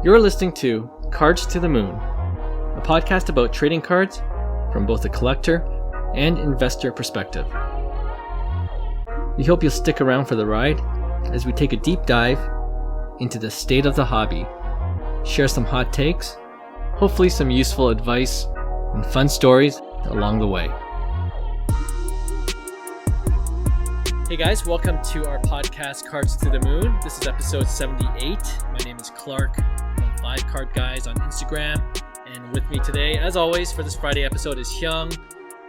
You're listening to Cards to the Moon, a podcast about trading cards from both a collector and investor perspective. We hope you'll stick around for the ride as we take a deep dive into the state of the hobby, share some hot takes, hopefully some useful advice, and fun stories along the way. Hey guys, welcome to our podcast, Cards to the Moon. This is episode 78. My name is Clark from 5 Card Guys on Instagram. And with me today, as always, for this Friday episode is Hyung,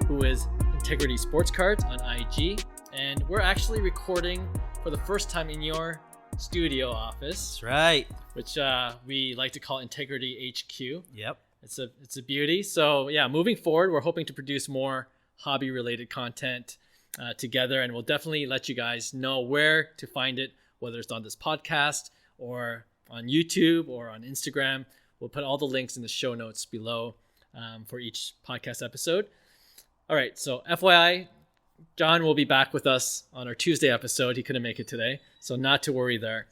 who is Integrity Sports Cards on IG. And we're actually recording for the first time in your studio office. That's right. Which we like to call Integrity HQ. Yep. It's a beauty. So yeah, moving forward, we're hoping to produce more hobby-related content together, and we'll definitely let you guys know where to find it, whether it's on this podcast or on YouTube or on Instagram. We'll put all the links in the show notes below for each podcast episode. All right, so FYI, John will be back with us on our Tuesday episode. He couldn't make it today, so not to worry there.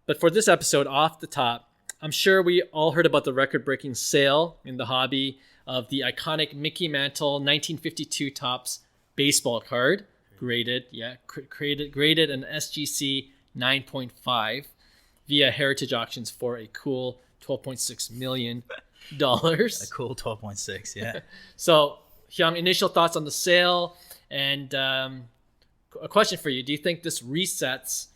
But for this episode, off the top, I'm sure we all heard about the record-breaking sale in the hobby of the iconic Mickey Mantle 1952 Topps baseball card, graded an SGC 9.5 via Heritage Auctions for a cool $12.6 million. A cool 12.6, yeah. So, Hyung, initial thoughts on the sale, and a question for you. Do you think this resets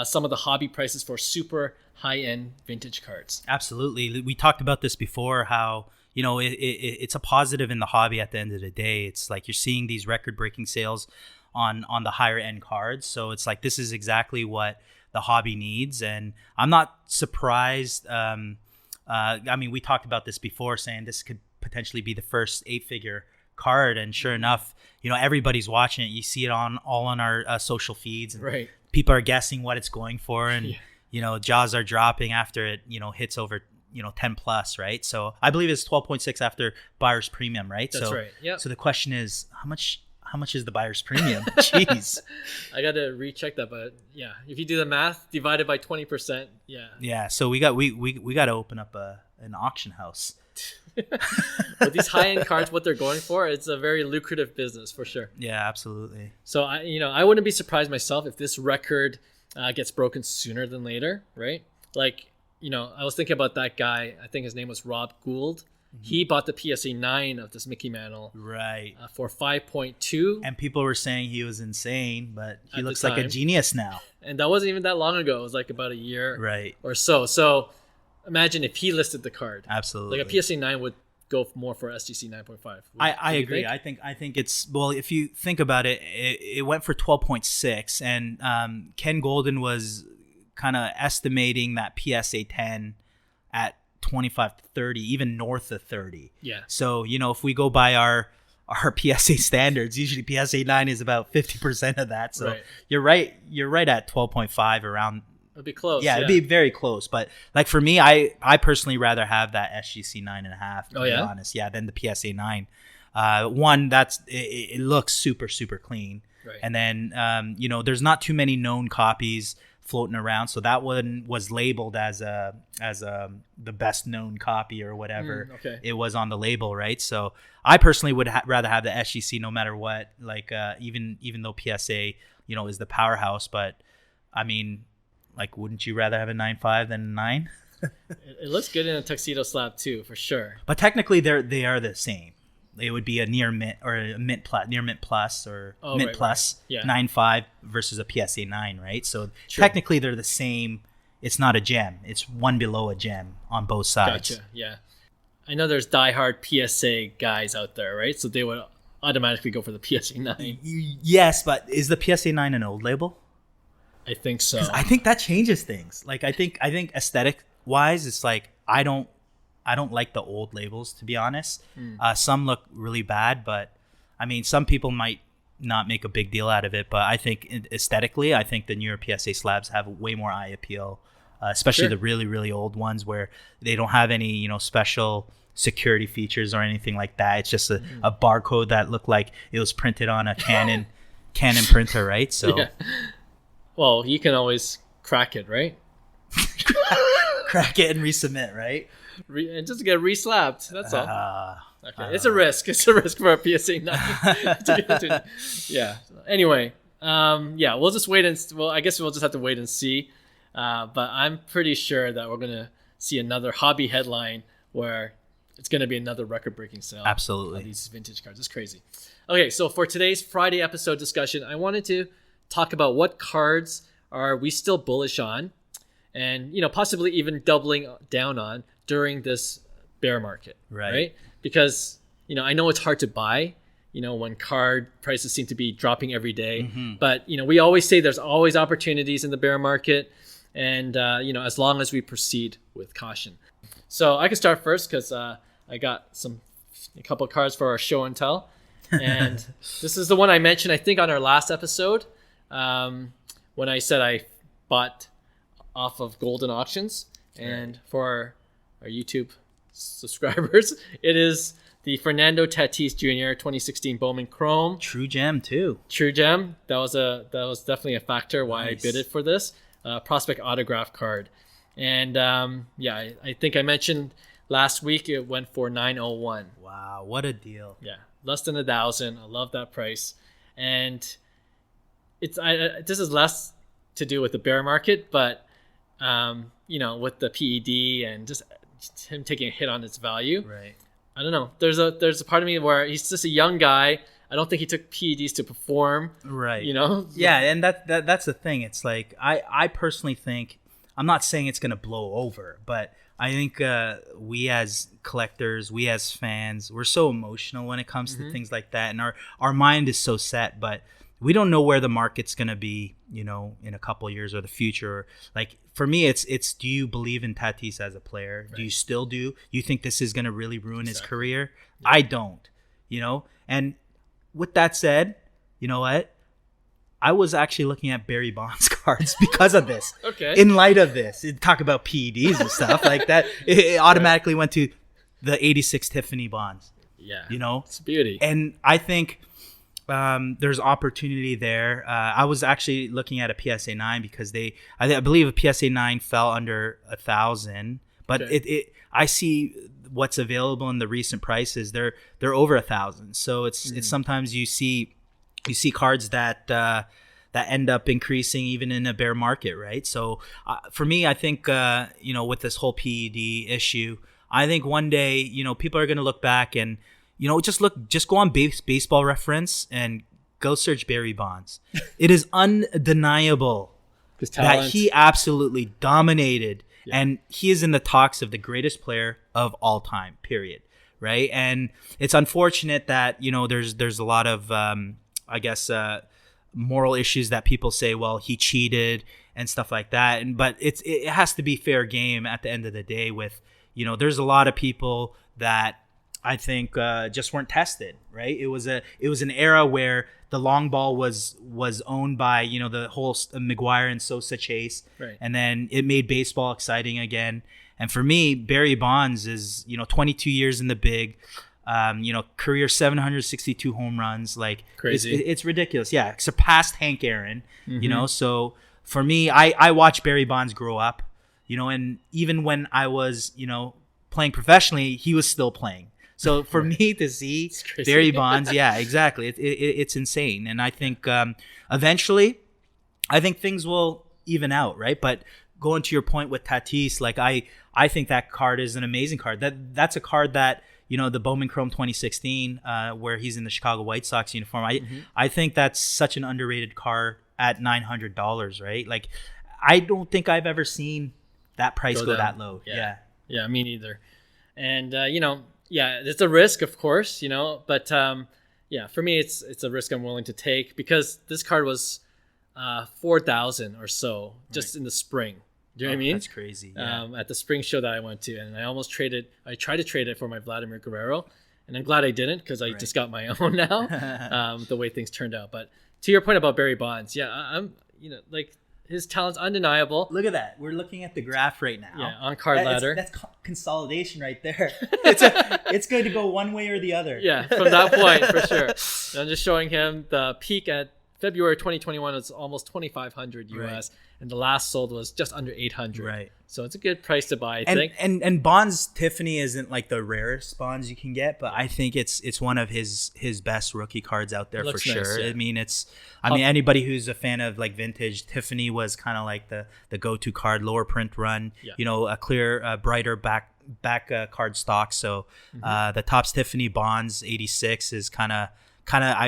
some of the hobby prices for super high-end vintage cards? Absolutely. We talked about this before, how it's a positive in the hobby at the end of the day. It's like you're seeing these record-breaking sales on the higher-end cards. So it's like this is exactly what the hobby needs. And I'm not surprised. We talked about this before, saying this could potentially be the first 8-figure card. And sure enough, everybody's watching it. You see it all on our social feeds. And right. People are guessing what it's going for. And, jaws are dropping after it, hits over 10 plus, right? So I believe it's 12.6 after buyer's premium, right? That's right. Yeah. So the question is, how much is the buyer's premium? Jeez. I got to recheck that, but yeah, if you do the math divided by 20%, yeah. Yeah. So we got to open up an auction house. With these high-end cards, what they're going for, it's a very lucrative business for sure. Yeah, absolutely. So I wouldn't be surprised myself if this record gets broken sooner than later, right? Like, I was thinking about that guy. I think his name was Rob Gould. Mm-hmm. He bought the PSA 9 of this Mickey Mantle, right, for 5.2. And people were saying he was insane, but he looks like a genius now. And that wasn't even that long ago. It was like about a year, right, or so. So imagine if he listed the card. Absolutely, like a PSA 9 would go more for SGC 9.5. I agree. I think it's, well, if you think about it, it went for 12.6, and Ken Golden was kind of estimating that PSA 10 at 25 to 30, even north of 30. Yeah. So, if we go by our PSA standards, usually PSA 9 is about 50% of that. So right. You're right at 12.5 around. It'd be close. Yeah, it'd be very close. But like for me, I personally rather have that SGC 9.5, to be honest. Yeah, than the PSA 9. One, it looks super, super clean. Right. And then, there's not too many known copies floating around, so that one was labeled as the best known copy or whatever. Okay. It was on the label, right? So I personally would rather have the SGC no matter what. Like even though PSA is the powerhouse, but I mean, like, wouldn't you rather have a 9.5 than a 9? It looks good in a tuxedo slab too, for sure. But technically, they are the same. It would be a near mint or a mint plus, near mint plus, or mint plus. Right. Yeah. 9.5 versus a PSA 9, right? So True. Technically they're the same. It's not a gem. It's one below a gem on both sides. Gotcha. Yeah. I know there's diehard PSA guys out there, right? So they would automatically go for the PSA 9. Yes, but is the PSA 9 an old label? I think so. I think that changes things. Like I think aesthetic wise, it's like I don't like the old labels, to be honest. Some look really bad, but I mean, some people might not make a big deal out of it. But I think aesthetically, I think the newer PSA slabs have way more eye appeal, especially the really, really old ones where they don't have any, special security features or anything like that. It's just a barcode that looked like it was printed on a Canon printer, right? So, yeah. Well, you can always crack it, right? crack it and resubmit, right? And just get re-slapped. That's all. Okay, it's a know. risk. It's a risk for a PSA 9. Yeah. Anyway, we'll just wait I guess we'll just have to wait and see. But I'm pretty sure that we're gonna see another hobby headline where it's gonna be another record-breaking sale. Absolutely. Of these vintage cards. It's crazy. Okay, so for today's Friday episode discussion, I wanted to talk about what cards are we still bullish on, and possibly even doubling down on during this bear market, right? Because I know it's hard to buy, when card prices seem to be dropping every day. Mm-hmm. But we always say there's always opportunities in the bear market, and as long as we proceed with caution. So I can start first because I got a couple of cards for our show and tell, and this is the one I mentioned I think on our last episode when I said I bought off of Golden Auctions, and for our YouTube subscribers, it is the Fernando Tatis Jr. 2016 Bowman Chrome. True gem too. True gem. That was definitely a factor why I bid it for this prospect autograph card. And I think I mentioned last week it went for $901. Wow, what a deal! Yeah, less than $1,000. I love that price, and this is less to do with the bear market, but with the PED and just him taking a hit on its value. Right. I don't know. There's a part of me where he's just a young guy. I don't think he took PEDs to perform. Right. Yeah, and that's the thing. It's like I personally think, I'm not saying it's gonna blow over, but I think we as collectors, we as fans, we're so emotional when it comes to things like that, and our mind is so set, but we don't know where the market's going to be, in a couple of years or the future. Like for me, it's do you believe in Tatis as a player? Right. Do you still do? You think this is going to really ruin his career? Yeah. I don't, And with that said, you know what? I was actually looking at Barry Bonds cards because of this. Okay. In light of this, talk about PEDs and stuff like that. It automatically went to the 86 Tiffany Bonds. Yeah. It's a beauty. And I think there's opportunity there. I was actually looking at a PSA 9 because I believe a PSA 9 fell under 1,000, but I see what's available in the recent prices. They're over 1,000. So it's sometimes you see cards that end up increasing even in a bear market, right? So for me, I think with this whole PED issue, I think one day people are going to look back and just go on Baseball Reference and go search Barry Bonds. It is undeniable that he absolutely dominated, and he is in the talks of the greatest player of all time, period. Right? And it's unfortunate that there's a lot of moral issues that people say, well, he cheated and stuff like that. But it has to be fair game at the end of the day. With there's a lot of people that I think just weren't tested, right? It was an era where the long ball was owned by the whole McGuire and Sosa chase, right. And then it made baseball exciting again. And for me, Barry Bonds is 22 years in the big, career 762 home runs, like crazy. It's ridiculous. Yeah, surpassed Hank Aaron. So for me, I watched Barry Bonds grow up, and even when I was playing professionally, he was still playing. So for me to see Barry Bonds, yeah, exactly. It's insane. And I think eventually, things will even out, right? But going to your point with Tatis, like I think that card is an amazing card. That's a card that, the Bowman Chrome 2016, where he's in the Chicago White Sox uniform. I think that's such an underrated card at $900, right? Like, I don't think I've ever seen that price go that low. Yeah, me neither. And it's a risk, of course, but for me, it's a risk I'm willing to take because this card was 4,000 or so just in the spring. Do you know what I mean? That's crazy. Yeah. At the spring show that I went to, and I tried to trade it for my Vladimir Guerrero, and I'm glad I didn't because I just got my own now. The way things turned out. But to your point about Barry Bonds, I'm his talent's undeniable. Look at that. We're looking at the graph right now. Yeah, on card ladder. That's consolidation right there. It's going to go one way or the other. Yeah, from that point, for sure. I'm just showing him the peak at February 2021 was almost 2,500 US, and the last sold was just under 800. Right. So it's a good price to buy, I think. And Bonds Tiffany isn't like the rarest Bonds you can get, but I think it's one of his best rookie cards out there for Nice, sure. yeah. I mean, anybody who's a fan of like vintage, Tiffany was kind of like the go-to card, lower print run, a clear, brighter back card stock. So the Topps Tiffany Bonds 86 is kind of,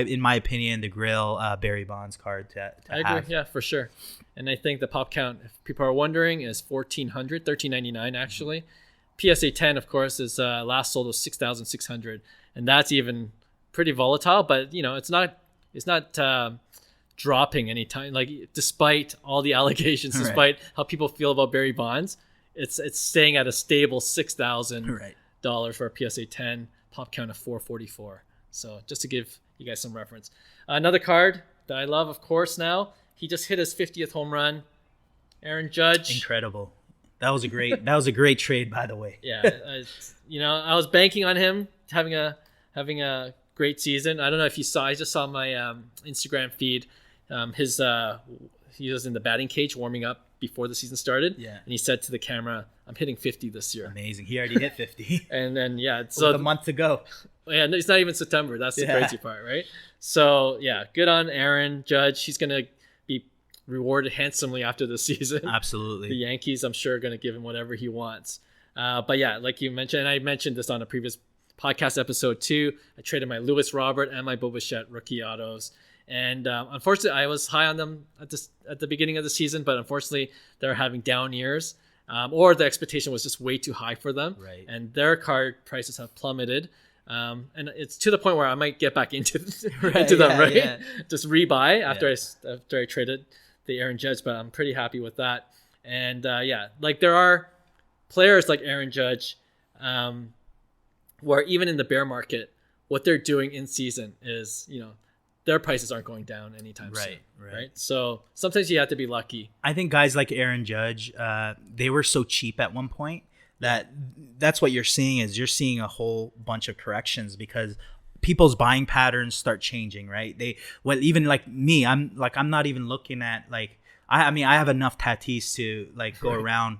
in my opinion, the Grail Barry Bonds card to I have. agree, yeah, for sure. And I think the pop count, if people are wondering, is 1,399 actually. PSA 10, of course, is last sold was 6,600, and that's even pretty volatile. But it's not dropping anytime. Like despite all the allegations, despite how people feel about Barry Bonds, it's staying at a stable $6,000 for a PSA 10 pop count of 444. So just to give you guys some reference. Another card that I love, of course, now. He just hit his 50th home run. Aaron Judge. Incredible. That was a great trade, by the way. Yeah. I was banking on him having a great season. I don't know if you saw. I just saw my Instagram feed. He was in the batting cage warming up before the season started. Yeah. And he said to the camera, "I'm hitting 50 this year." Amazing. He already hit 50. And then so with a month to go. Yeah, it's not even September. That's the crazy part, right? So yeah, good on Aaron Judge. He's gonna be rewarded handsomely after the season. Absolutely. The Yankees, I'm sure, are gonna give him whatever he wants. But yeah, like you mentioned, and I mentioned this on a previous podcast episode too. I traded my Lewis Robert and my Bo Bichette rookie autos. And unfortunately, I was high on them at the beginning of the season, but unfortunately, they're having down years, or the expectation was just way too high for them. Right. And their card prices have plummeted. And it's to the point where I might get back into them, right? Yeah. Just rebuy after I traded the Aaron Judge, but I'm pretty happy with that. And like there are players like Aaron Judge, where even in the bear market, what they're doing in season is, their prices aren't going down anytime soon. Right. So sometimes you have to be lucky. I think guys like Aaron Judge, they were so cheap at one point that's what you're seeing a whole bunch of corrections because people's buying patterns start changing, right? Even like me, I'm not even looking at like, I mean, I have enough Tatis to like go around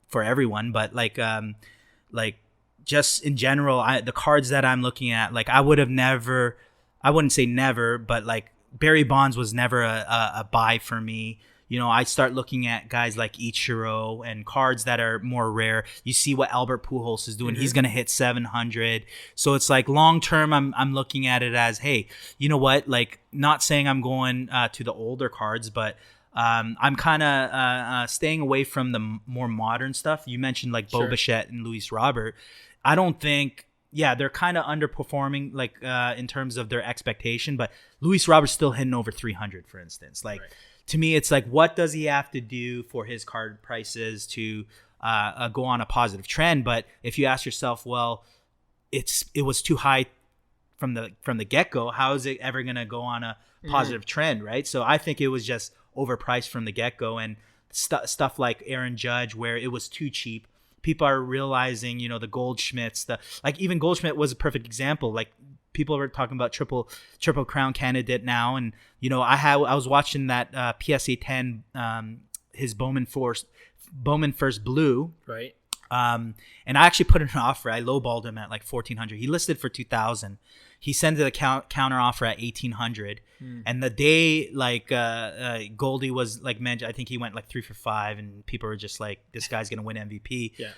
for everyone, but like just in general, the cards that I'm looking at, like I wouldn't say never, but like Barry Bonds was never a buy for me. I start looking at guys like Ichiro and cards that are more rare. You see what Albert Pujols is doing. Mm-hmm. He's going to hit 700. So it's like long term, I'm looking at it as, hey, you know what? Like not saying I'm going to the older cards, but I'm kind of staying away from the more modern stuff. You mentioned like Bo Bichette and Luis Robert. I don't think, they're kind of underperforming like in terms of their expectation, but Luis Robert's still hitting over 300, for instance. Like to me, it's like, what does he have to do for his card prices to go on a positive trend? But if you ask yourself, well, it was too high from the get-go. How is it ever going to go on a positive trend, right? So I think it was just overpriced from the get-go, and stuff like Aaron Judge where it was too cheap. People are realizing, the Goldschmidts, even Goldschmidt was a perfect example. Like people were talking about triple crown candidate now, and I was watching that PSA 10, his Bowman First Blue, right? And I actually put in an offer. I lowballed him at like 1,400. He listed for 2,000. He sent a counter offer at 1,800. And the day like Goldie was like mentioned, I think he went like 3 for 5, and people were just like, this guy's gonna win MVP. Yeah.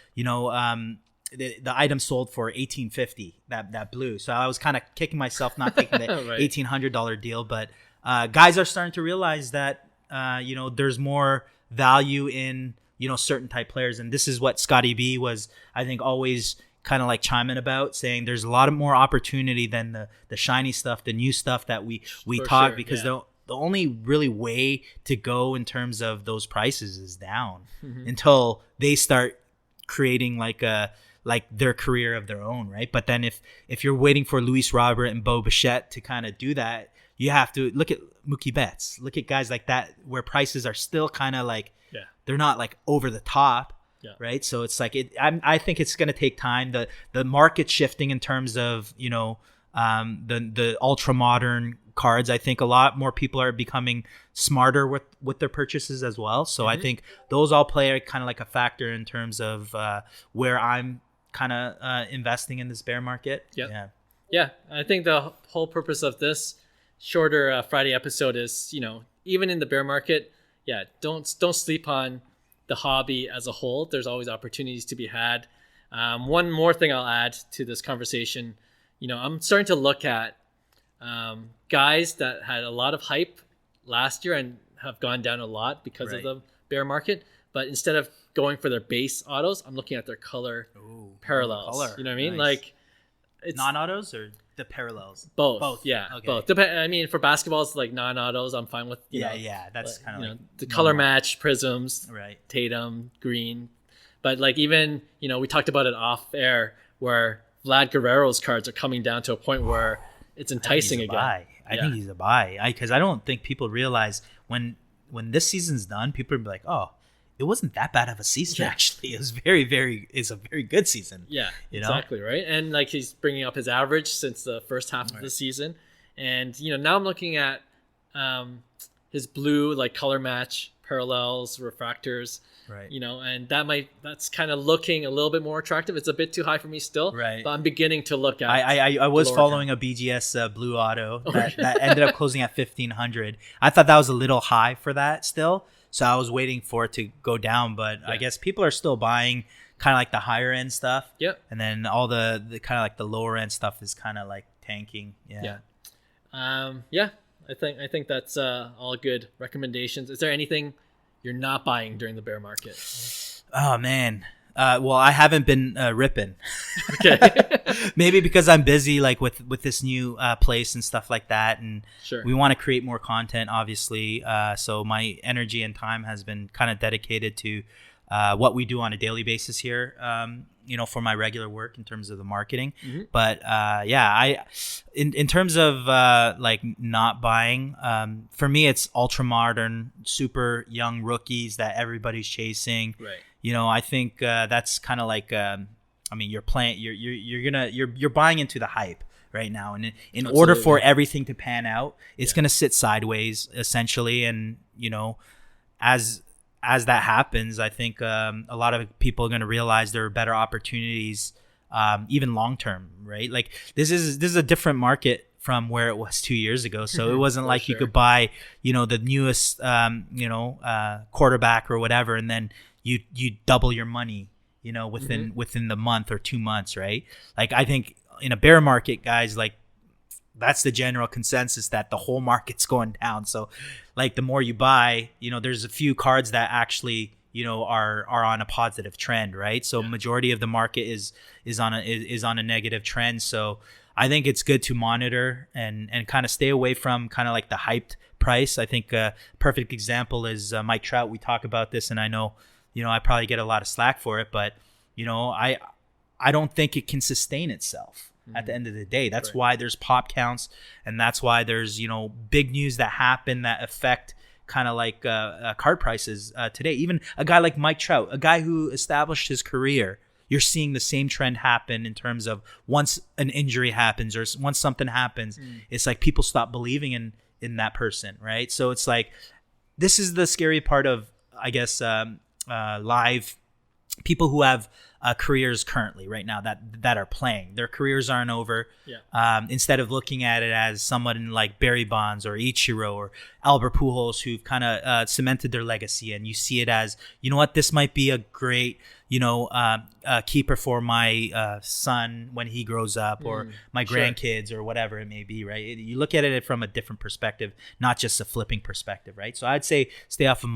The item sold for $1,850. That blue. So I was kind of kicking myself not taking the $1,800 deal. But guys are starting to realize that there's more value in certain type players, and this is what Scotty B was, I think, always kind of like chiming about, saying there's a lot of more opportunity than the shiny stuff, the new stuff that we talk, because the only really way to go in terms of those prices is down until they start creating like their career of their own, right? But then if you're waiting for Luis Robert and Bo Bichette to kind of do that, you have to look at Mookie Betts, look at guys like that where prices are still kind of like, they're not like over the top, right? So it's like I think it's going to take time. The market shifting in terms of the ultra modern cards. I think a lot more people are becoming smarter with their purchases as well. So I think those all play kind of like a factor in terms of where I'm kind of investing in this bear market. Yep. Yeah. I think the whole purpose of this shorter Friday episode is, even in the bear market, don't sleep on the hobby as a whole. There's always opportunities to be had. One more thing I'll add to this conversation, I'm starting to look at guys that had a lot of hype last year and have gone down a lot because of the bear market. But instead of going for their base autos, I'm looking at their color parallels. Color. You know what I mean? Nice. Like, it's non-autos or the parallels? Both. Yeah, okay. Both. I mean, for basketball, it's like non-autos. I'm fine with. That's kind of like the color match prisms. Right. Tatum, Green, but like even we talked about it off air where Vlad Guerrero's cards are coming down to a point where it's enticing again. I think he's a buy. Because I don't think people realize when this season's done, people will be like, oh, it wasn't that bad of a season. Actually, it was it's a very good season. Yeah, exactly right. And like he's bringing up his average since the first half of the season, and now I'm looking at his blue like color match parallels, refractors, right? And that's kind of looking a little bit more attractive. It's a bit too high for me still, right? But I'm beginning to look at. I was following a BGS blue auto that ended up closing at 1,500. I thought that was a little high for that still. So I was waiting for it to go down, but I guess people are still buying kind of like the higher end stuff. Yep. And then all the kind of like the lower end stuff is kind of like tanking. Yeah. I think that's all good recommendations. Is there anything you're not buying during the bear market? Oh man. Well, I haven't been ripping. Okay. Maybe because I'm busy like with this new place and stuff like that, and we want to create more content, obviously. So my energy and time has been kind of dedicated to what we do on a daily basis here. For my regular work in terms of the marketing. Mm-hmm. But in terms of like not buying, for me it's ultra modern, super young rookies that everybody's chasing. Right. I think that's kind of like you're playing you're buying into the hype right now, and in order for everything to pan out, it's going to sit sideways essentially, and as that happens, I think a lot of people are going to realize there are better opportunities, even long term, right? Like this is a different market from where it was 2 years ago. So it wasn't like you could buy, the newest, quarterback or whatever, and then you double your money, within the month or 2 months, right? Like I think in a bear market, guys, like that's the general consensus that the whole market's going down. So like the more you buy, there's a few cards that actually, are on a positive trend, right? So majority of the market is on a negative trend. So I think it's good to monitor and kind of stay away from kind of like the hyped price. I think a perfect example is Mike Trout. We talk about this, and I know, I probably get a lot of slack for it, but I don't think it can sustain itself. At the end of the day, that's why there's pop counts, and that's why there's big news that happen that affect kind of like card prices today. Even a guy like Mike Trout, a guy who established his career, you're seeing the same trend happen in terms of once an injury happens or once something happens, it's like people stop believing in that person, right? So it's like this is the scary part of, I guess, live people who have careers currently right now that are playing. Their careers aren't over. Instead of looking at it as someone like Barry Bonds or Ichiro or Albert Pujols who've kind of cemented their legacy, and you see it as, what, this might be a great, keeper for my son when he grows up, or my grandkids, or whatever it may be, right? You look at it from a different perspective, not just a flipping perspective, right? So I'd say stay off of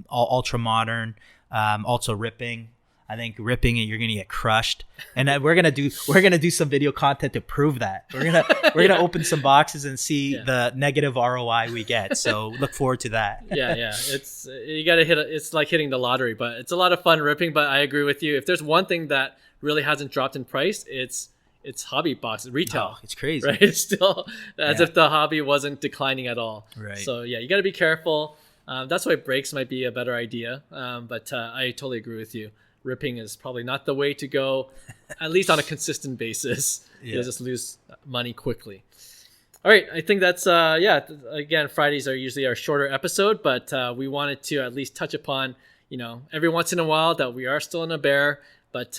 ultra modern, also ripping. I think ripping and you're gonna get crushed, and we're gonna do some video content to prove that. We're gonna open some boxes and see the negative ROI we get. So look forward to that. It's you gotta hit it. It's like hitting the lottery, but it's a lot of fun ripping. But I agree with you. If there's one thing that really hasn't dropped in price, it's hobby boxes, retail. Oh, it's crazy, right? It's still as if the hobby wasn't declining at all. Right. So you gotta be careful. That's why breaks might be a better idea. But I totally agree with you. Ripping is probably not the way to go, at least on a consistent basis. You'll just lose money quickly. All right, I think that's again, Fridays are usually our shorter episode, but we wanted to at least touch upon, every once in a while that we are still in a bear, but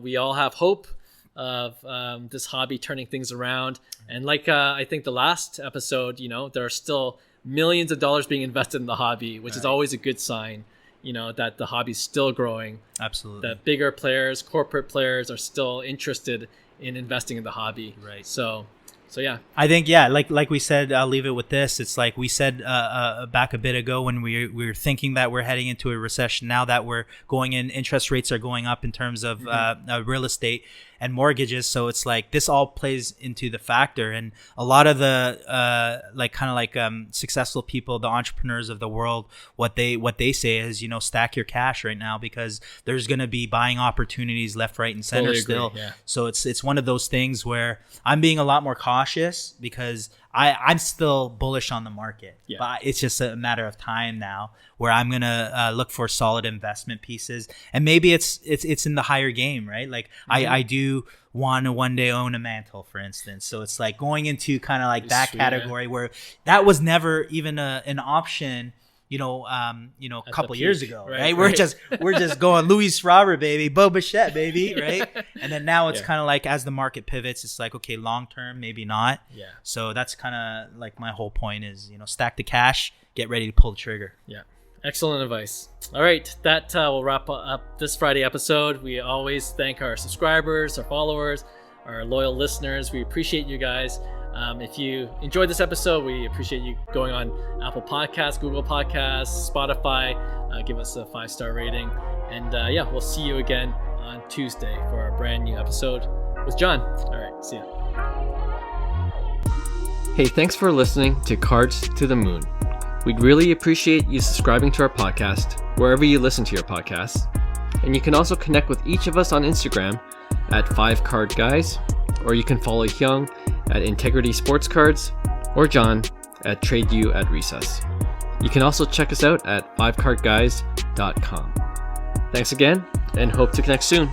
we all have hope of this hobby turning things around. And like I think the last episode, there are still millions of dollars being invested in the hobby, which is always a good sign, that the hobby's still growing. Absolutely. That bigger players, corporate players are still interested in investing in the hobby. Right. So yeah, I think like we said, I'll leave it with this. It's like we said back a bit ago when we were thinking that we're heading into a recession. Now that we're going in, interest rates are going up in terms of real estate and mortgages. So it's like this all plays into the factor, and a lot of the successful people, the entrepreneurs of the world, what they say is stack your cash right now because there's going to be buying opportunities left, right, and center still. Yeah. So it's one of those things where I'm being a lot more cautious because I'm still bullish on the market, but it's just a matter of time now where I'm gonna look for solid investment pieces, and maybe it's in the higher game, right? Like I do want to one day own a Mantle, for instance. So it's like going into kind of like that category where that was never even an option. A couple years ago, right? We're just going Louis Robert, baby, Boba Fett, baby, right? And then now it's kind of like as the market pivots, it's like, okay, long term, maybe not. Yeah. So that's kind of like my whole point is, stack the cash, get ready to pull the trigger. Yeah. Excellent advice. All right, that will wrap up this Friday episode. We always thank our subscribers, our followers, our loyal listeners. We appreciate you guys. If you enjoyed this episode, we appreciate you going on Apple Podcasts, Google Podcasts, Spotify. Give us a 5-star rating. And we'll see you again on Tuesday for our brand new episode with John. All right, see ya. Hey, thanks for listening to Cards to the Moon. We'd really appreciate you subscribing to our podcast wherever you listen to your podcasts. And you can also connect with each of us on Instagram at 5cardguys, or you can follow Hyung at Integrity Sports Cards, or John at TradeU at Recess. You can also check us out at 5cardguys.com. Thanks again, and hope to connect soon.